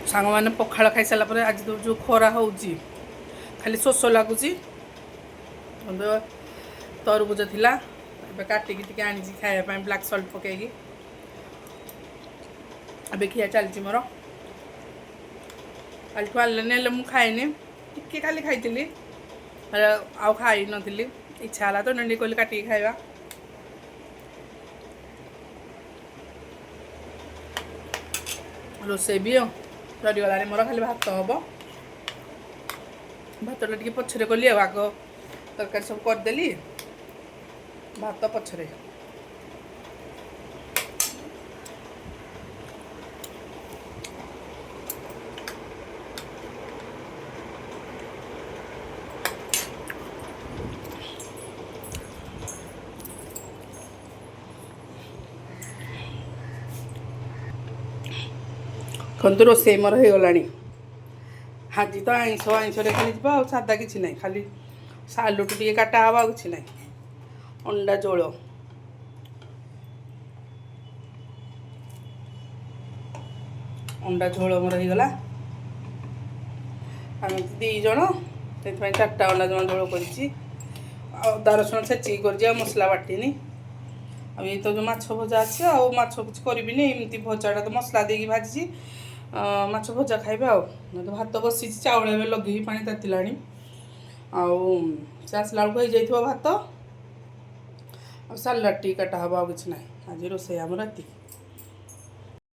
सांग मैंने पखाड़ खाई सारा पर आज तो जो खरा हो खाली शोष लगुच तरबुज थिला काटिकी टी आनी खायापी ब्लाक सल्ट पकईकी अब खिया चलती मोर कालठू आने मुझे खाएनि टिके खाली खाई आउ खाई नी इच्छा है तो नंडी कहली काटिकी खाइबा रोसे भी सरीगला मोर खाली भात हम भातटा टे पछरे कली आग तरकारी सब करदेली भात पछरे खंतु रोसे मोर हो गला आज तो आईस आईस खाली जा सादा किसी ना खाली सालुट टे काटा हवा कि ना अंडा झोल अंडा झोल मोर हो गला आम दीज से 4टा अंडा जमा झोल कर रसुण छेचिक कर मसला बाटिनी अब ये तो जो माछ भजा अच्छे आउ माछ कुछ करी एमती भजाटा तो मसला देकी भाजी माछ भजा खाइबे तो भात बसी चाउल ए लगे पानी तातिला आउ से आसला बेलू हो भात आ सालाड टी काटा हवा कि ना आज रोसे आम राति।